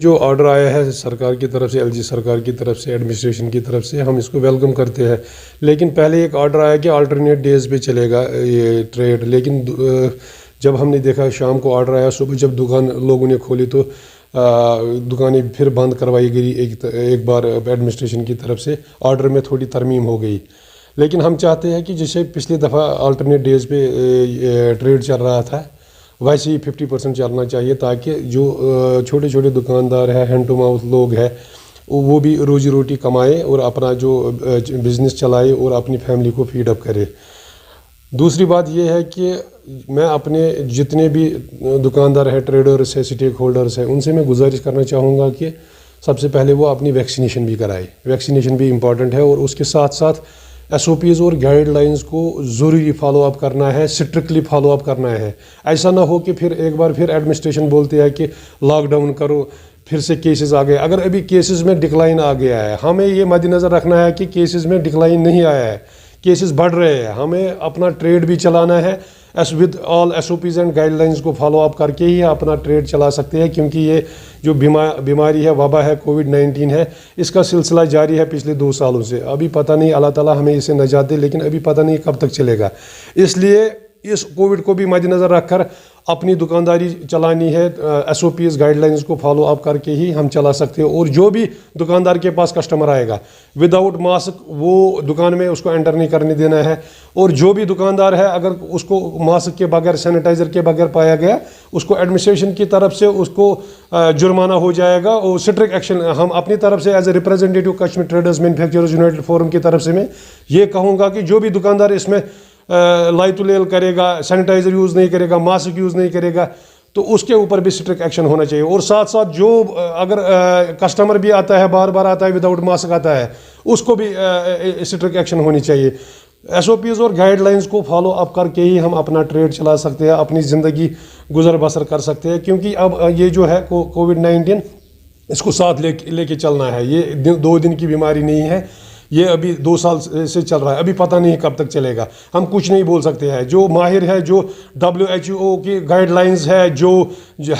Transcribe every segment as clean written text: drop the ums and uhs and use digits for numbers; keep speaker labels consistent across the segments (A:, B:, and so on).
A: جو آرڈر آیا ہے سرکار کی طرف سے ایل جی سرکار کی طرف سے ایڈمنسٹریشن کی طرف سے ہم اس کو ویلکم کرتے ہیں، لیکن پہلے ایک آرڈر آیا کہ آلٹرنیٹ ڈیز پہ چلے گا یہ ٹریڈ، لیکن جب ہم نے دیکھا شام کو آرڈر آیا، صبح جب دکان لوگوں نے کھولی تو دکانیں پھر بند کروائی گئی ایک بار ایڈمنسٹریشن کی طرف سے، آرڈر میں تھوڑی ترمیم ہو گئی۔ لیکن ہم چاہتے ہیں کہ جیسے پچھلی دفعہ آلٹرنیٹ ڈیز پہ ٹریڈ چل رہا تھا ویسے ہی 50% چلنا چاہیے، تاکہ جو چھوٹے چھوٹے دکاندار ہیں، ہینڈ ٹو ماؤتھ لوگ ہیں، وہ بھی روزی روٹی کمائے اور اپنا جو بزنس چلائے اور اپنی فیملی کو فیڈ اپ کرے۔ دوسری بات یہ ہے کہ میں اپنے جتنے بھی دکاندار ہیں، ٹریڈرز ہیں، اسٹیک ہولڈرز ہیں، ان سے میں گزارش کرنا چاہوں گا کہ سب سے پہلے وہ اپنی ویکسینیشن بھی کرائے۔ ویکسینیشن بھی امپورٹنٹ ہے، اور اس کے ساتھ ساتھ ایس او پیز اور گائیڈ لائنز کو ضروری فالو اپ کرنا ہے، اسٹرکٹلی فالو اپ کرنا ہے۔ ایسا نہ ہو کہ پھر ایک بار پھر ایڈمنسٹریشن بولتے ہے کہ لاک ڈاؤن کرو، پھر سے کیسز آ گئے۔ اگر ابھی کیسز میں ڈکلائن آ گیا ہے، ہمیں یہ مد نظر رکھنا ہے کہ کیسز میں ڈکلائن نہیں آیا ہے، کیسز بڑھ رہے ہیں، ہمیں اپنا ٹریڈ بھی چلانا ہے with all S O Ps and guidelines کو فالو اپ کر کے ہی اپنا ٹریڈ چلا سکتے ہیں، کیونکہ یہ جو بیماری ہے، وبا ہے، کووڈ-19 ہے، اس کا سلسلہ جاری ہے پچھلے 2 سالوں سے۔ ابھی پتہ نہیں، اللہ تعالیٰ ہمیں اسے نجات دے، لیکن ابھی پتہ نہیں کب تک چلے گا۔ اس لیے اس کووڈ کو بھی مد نظر رکھ کر اپنی دکانداری چلانی ہے، S O Ps guidelines کو فالو اپ کر کے ہی ہم چلا سکتے ہیں۔ اور جو بھی دکاندار کے پاس کسٹمر آئے گا وداؤٹ ماسک، وہ دکان میں اس کو انٹر نہیں کرنے دینا ہے۔ اور جو بھی دکاندار ہے، اگر اس کو ماسک کے بغیر، سینیٹائزر کے بغیر پایا گیا، اس کو ایڈمنسٹریشن کی طرف سے اس کو جرمانہ ہو جائے گا، اور اسٹرکٹ ایکشن ہم اپنی طرف سے as a representative Kashmir traders manufacturers united forum کی طرف سے میں یہ کہوں گا کہ جو بھی دکاندار اس میں لائت لیل کرے گا، سینیٹائزر یوز نہیں کرے گا، ماسک یوز نہیں کرے گا، تو اس کے اوپر بھی اسٹرکٹ ایکشن ہونا چاہیے۔ اور ساتھ ساتھ جو اگر کسٹمر بھی آتا ہے، بار بار آتا ہے، وداؤٹ ماسک آتا ہے، اس کو بھی اسٹرکٹ ایکشن ہونی چاہیے۔ ایس او پیز اور گائیڈ لائنز کو فالو اپ کر کے ہی ہم اپنا ٹریڈ چلا سکتے ہیں، اپنی زندگی گزر بسر کر سکتے ہیں، کیونکہ اب یہ جو ہے کووڈ-19 اس کو ساتھ لے کے چلنا ہے۔ یہ 2 دن کی بیماری نہیں ہے، یہ ابھی 2 سال سے چل رہا ہے، ابھی پتہ نہیں کب تک چلے گا۔ ہم کچھ نہیں بول سکتے ہیں۔ جو ماہر ہے، جو WHO کی گائیڈ لائنز ہے، جو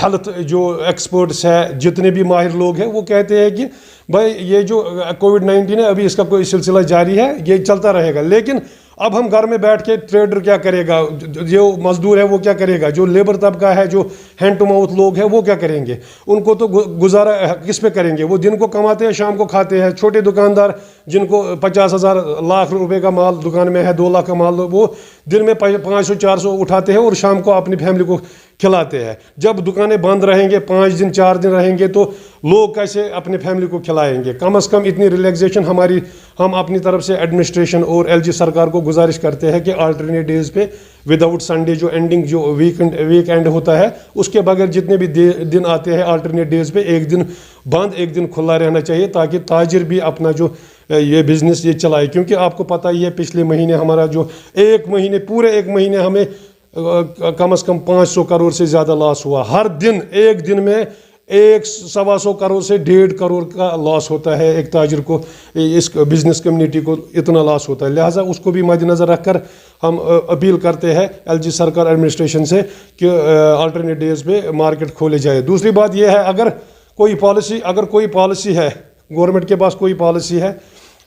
A: ہیلتھ جو ایکسپرٹس ہے، جتنے بھی ماہر لوگ ہیں، وہ کہتے ہیں کہ بھائی یہ جو کووڈ-19 ہے، ابھی اس کا کوئی سلسلہ جاری ہے، یہ چلتا رہے گا۔ لیکن اب ہم گھر میں بیٹھ کے ٹریڈر کیا کرے گا، جو مزدور ہے وہ کیا کرے گا، جو لیبر طبقہ ہے، جو ہینڈ ٹو ماؤتھ لوگ ہیں، وہ کیا کریں گے؟ ان کو تو گزارا کس پہ کریں گے؟ وہ دن کو کماتے ہیں، شام کو کھاتے ہیں۔ چھوٹے دکاندار جن کو 50,000 لاکھ روپے کا مال دکان میں ہے، 2 لاکھ کا مال، وہ دن میں 500-400 اٹھاتے ہیں اور شام کو اپنی فیملی کو کھلاتے ہیں۔ جب دکانیں بند رہیں گے، 5 دن 4 دن رہیں گے، تو لوگ کیسے اپنی فیملی کو کھلائیں گے؟ کم از کم اتنی ریلیکسیشن ہم اپنی طرف سے ایڈمنسٹریشن اور ایل جی سرکار کو گزارش کرتے ہیں کہ آلٹرنیٹ ڈیز پہ وداؤٹ سنڈے جو اینڈنگ جو ویک اینڈ ہوتا ہے، اس کے بغیر جتنے بھی دن آتے ہیں آلٹرنیٹ ڈیز پہ، ایک دن بند ایک دن کھلا رہنا چاہیے، تاکہ تاجر بھی اپنا جو یہ بزنس یہ چلائے۔ کیونکہ آپ کو پتہ ہی ہے پچھلے مہینے ہمارا جو پورے ایک مہینے ہمیں کم از کم 500 کروڑ سے زیادہ لاس ہوا۔ ہر دن ایک دن میں 100-125 کروڑ سے 1.5 کروڑ کا لاس ہوتا ہے ایک تاجر کو، اس بزنس کمیونٹی کو اتنا لاس ہوتا ہے۔ لہٰذا اس کو بھی مد نظر رکھ کر ہم اپیل کرتے ہیں ایل جی سرکار ایڈمنسٹریشن سے کہ آلٹرنیٹ ڈیز پہ مارکیٹ کھولے جائے۔ دوسری بات یہ ہے، اگر کوئی پالیسی ہے، گورنمنٹ کے پاس کوئی پالیسی ہے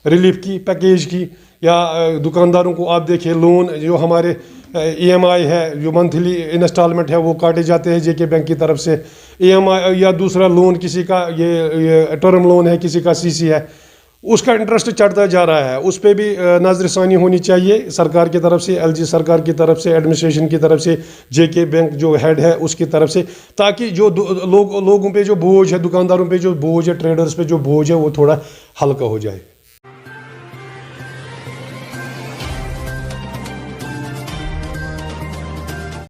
A: ریلیف کی، پیکیج کی، یا دکانداروں کو آپ دیکھیں لون جو ہمارے EMI ہے، جو منتھلی انسٹالمنٹ ہے، وہ کاٹے جاتے ہیں JK بینک کی طرف سے۔ EMI یا دوسرا لون کسی کا یہ ٹرم لون ہے، کسی کا CC ہے، اس کا انٹرسٹ چڑھتا جا رہا ہے۔ اس پہ بھی نظر ثانی ہونی چاہیے سرکار کی طرف سے، LG سرکار کی طرف سے، ایڈمنسٹریشن کی طرف سے، JK بینک جو ہیڈ ہے اس کی طرف سے، تاکہ جو لوگوں پہ جو بوجھ ہے، دکانداروں پہ جو بوجھ ہے، ٹریڈرز پہ جو بوجھ ہے، وہ تھوڑا ہلکا ہو جائے۔